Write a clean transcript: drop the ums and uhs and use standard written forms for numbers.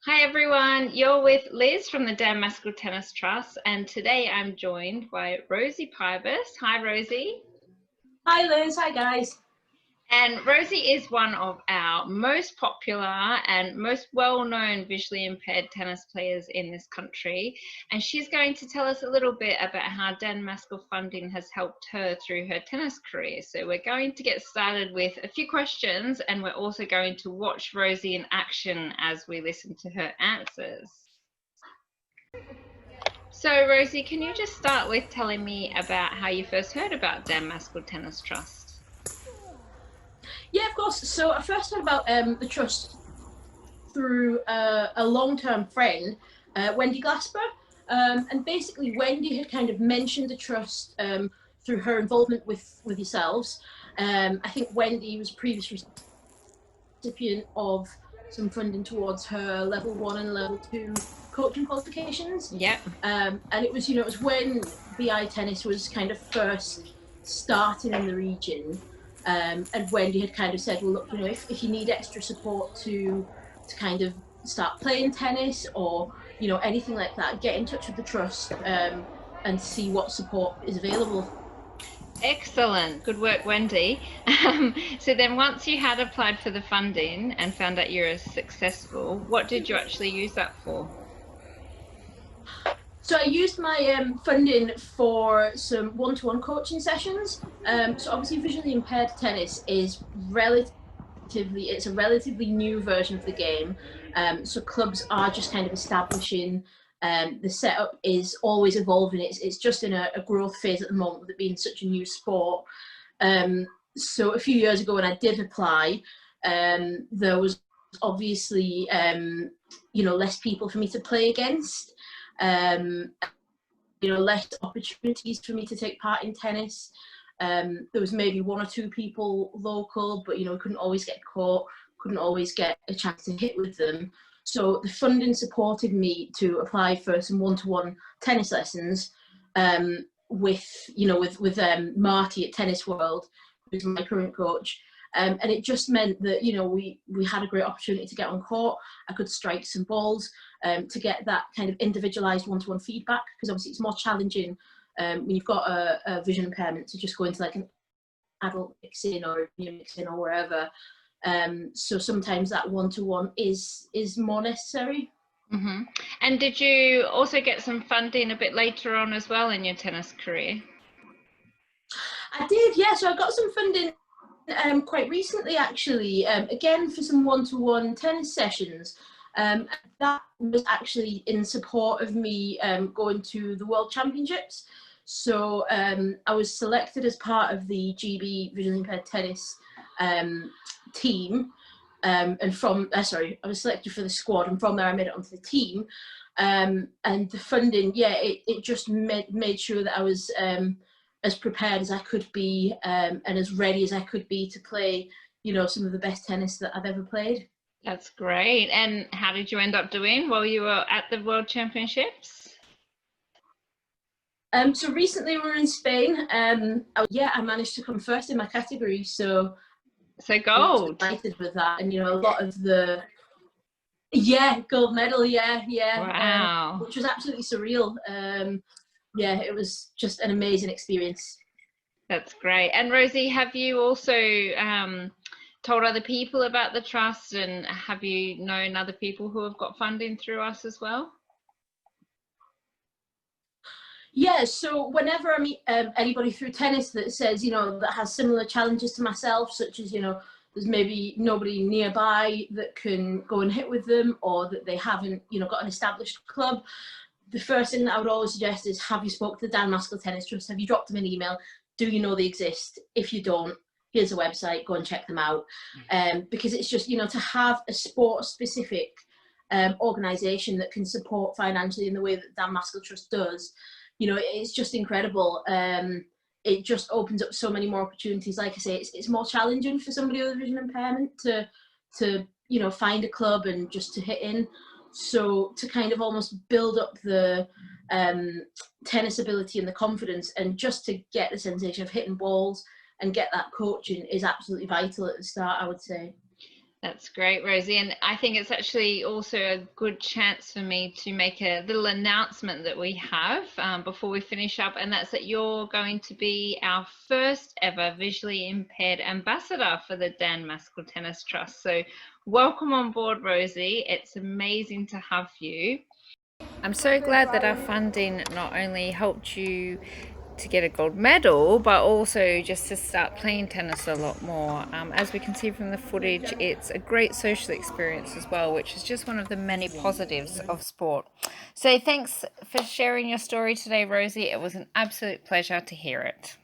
Hi everyone, you're with Liz from the Dan Maskell Tennis Trust, and today I'm joined by Rosie Pybus. Hi Rosie. Hi Liz, hi guys. And Rosie is one of our most popular and most well-known visually impaired tennis players in this country, and she's going to tell us a little bit about how Dan Maskell funding has helped her through her tennis career. So we're going to get started with a few questions, and we're also going to watch Rosie in action as we listen to her answers. So, Rosie, can you just start with telling me about how you first heard about Dan Maskell Tennis Trust? Yeah, of course. So I first heard about the trust through a long-term friend, Wendy Glasper, and basically Wendy had kind of mentioned the trust through her involvement with yourselves. I think Wendy was previous recipient of some funding towards her level 1 and level 2 coaching qualifications. Yep. And it was when BI tennis was kind of first starting in the region. And Wendy had kind of said, well, look, if you need extra support to kind of start playing tennis or, anything like that, get in touch with the trust and see what support is available. Excellent. Good work, Wendy. So then once you had applied for the funding and found out you were successful, what did you actually use that for? So I used my funding for some one-to-one coaching sessions. So obviously visually impaired tennis is it's a relatively new version of the game. So clubs are just kind of establishing. The setup is always evolving. It's just in a growth phase at the moment with it being such a new sport. So a few years ago when I did apply, there was obviously less people for me to play against. Less opportunities for me to take part in tennis. There was maybe one or two people local, but we couldn't always get caught, couldn't always get a chance to hit with them. So the funding supported me to apply for some one-to-one tennis lessons with Marty at Tennis World, who's my current coach. And it just meant that we had a great opportunity to get on court. I could strike some balls to get that kind of individualized one-to-one feedback, because obviously it's more challenging when you've got a vision impairment to just go into like an adult mixing or mixing or wherever. So sometimes that one-to-one is more necessary. Mm-hmm. And did you also get some funding a bit later on as well in your tennis career? I did, yeah. So I got some funding quite recently, actually, again for some one-to-one tennis sessions. That was actually in support of me going to the World Championships. So I was selected as part of the GB Visually Impaired Tennis team. I was selected for the squad, and from there I made it onto the team. And the funding, it just made sure that I was as prepared as I could be and as ready as I could be to play, some of the best tennis that I've ever played. That's great. And how did you end up doing while you were at the World Championships? So recently we were in Spain. I managed to come first in my category. So gold. I was delighted with that. And, a lot of the, gold medal. Yeah. Wow. Which was absolutely surreal. It was just an amazing experience. That's great. And Rosie, have you also told other people about the trust, and have you known other people who have got funding through us as well? Yeah, so whenever I meet anybody through tennis that says, that has similar challenges to myself, such as, there's maybe nobody nearby that can go and hit with them, or that they haven't, got an established club, the first thing that I would always suggest is, have you spoke to the Dan Maskell Tennis Trust? Have you dropped them an email? Do you know they exist? If you don't, here's a website, go and check them out. Because it's just, to have a sport-specific organisation that can support financially in the way that Dan Maskell Trust does, it's just incredible. It just opens up so many more opportunities. Like I say, it's more challenging for somebody with a vision impairment to find a club and just to hit in. So to kind of almost build up the tennis ability and the confidence, and just to get the sensation of hitting balls and get that coaching is absolutely vital at the start, I would say. That's great, Rosie. And I think it's actually also a good chance for me to make a little announcement that we have before we finish up, and that's that you're going to be our first ever visually impaired ambassador for the Dan Maskell Tennis Trust. So welcome on board, Rosie. It's amazing to have you. I'm so glad that our funding not only helped you to get a gold medal, but also just to start playing tennis a lot more. As we can see from the footage, it's a great social experience as well, which is just one of the many positives of sport. So thanks for sharing your story today, Rosie. It was an absolute pleasure to hear it.